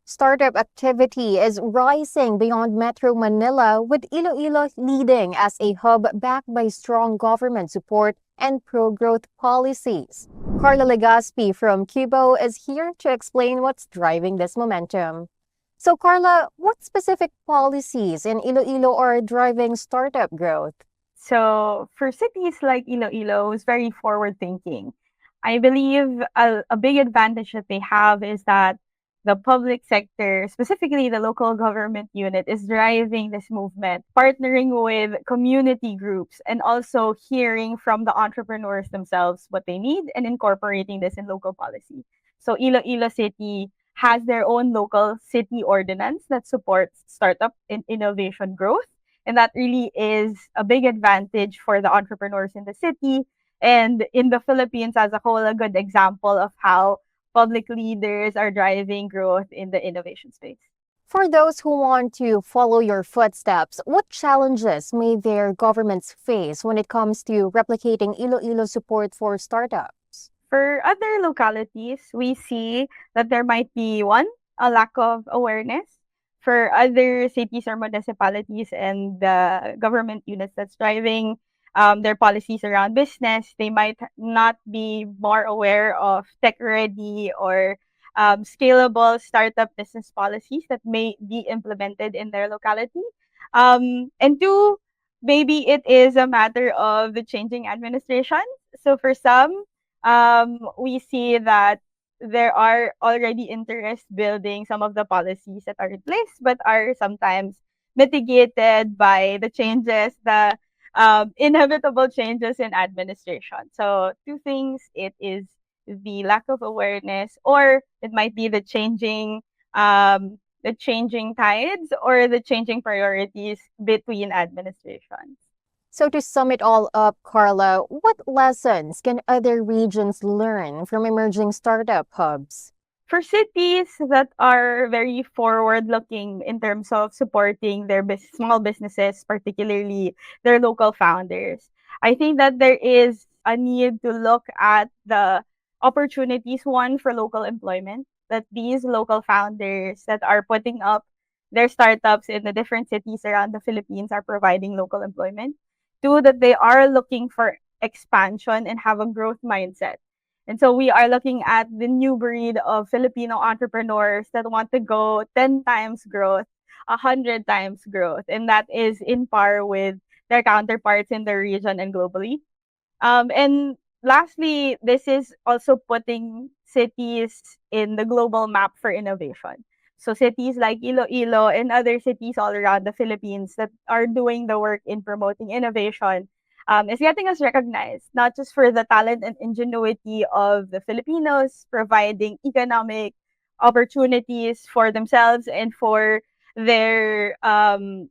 Startup activity is rising beyond Metro Manila, with Iloilo leading as a hub backed by strong government support and pro-growth policies. Carla Legaspi from QBO is here to explain what's driving this momentum. So Carla, what specific policies in Iloilo are driving startup growth? So for cities like Iloilo, it's very forward thinking. I believe a big advantage that they have is that the public sector, specifically the local government unit, is driving this movement, partnering with community groups and also hearing from the entrepreneurs themselves what they need and incorporating this in local policy. So Iloilo City has their own local city ordinance that supports startup and innovation growth. And that really is a big advantage for the entrepreneurs in the city and in the Philippines as a whole, a good example of how public leaders are driving growth in the innovation space. For those who want to follow your footsteps, what challenges may their governments face when it comes to replicating Iloilo support for startups? For other localities, we see that there might be one, a lack of awareness. For other cities or municipalities and the government units that's driving their policies around business, they might not be more aware of tech ready or scalable startup business policies that may be implemented in their locality. And two, maybe it is a matter of the changing administration. So for some, we see that there are already interest building some of the policies that are in place, but are sometimes mitigated by the changes, the inevitable changes in administration. So two things, it is the lack of awareness, or it might be the changing tides or the changing priorities between administrations. So to sum it all up, Carla, what lessons can other regions learn from emerging startup hubs? For cities that are very forward looking in terms of supporting their small businesses, particularly their local founders, I think that there is a need to look at the opportunities, one, for local employment, that these local founders that are putting up their startups in the different cities around the Philippines are providing local employment. Two, that they are looking for expansion and have a growth mindset. And so we are looking at the new breed of Filipino entrepreneurs that want to go 10 times growth, 100 times growth. And that is in par with their counterparts in the region and globally. And lastly, this is also putting cities in the global map for innovation. So cities like Iloilo and other cities all around the Philippines that are doing the work in promoting innovation is getting us recognized, not just for the talent and ingenuity of the Filipinos, providing economic opportunities for themselves and for their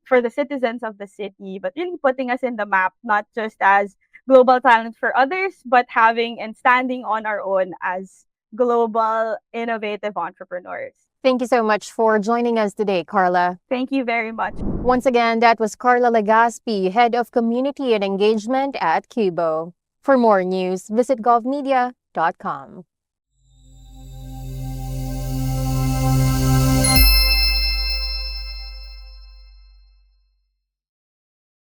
for the citizens of the city, but really putting us in the map, not just as global talent for others, but having and standing on our own as global innovative entrepreneurs. Thank you so much for joining us today, Carla. Thank you very much. Once again, that was Carla Legaspi, Head of Community and Engagement at QBO. For more news, visit govmedia.com.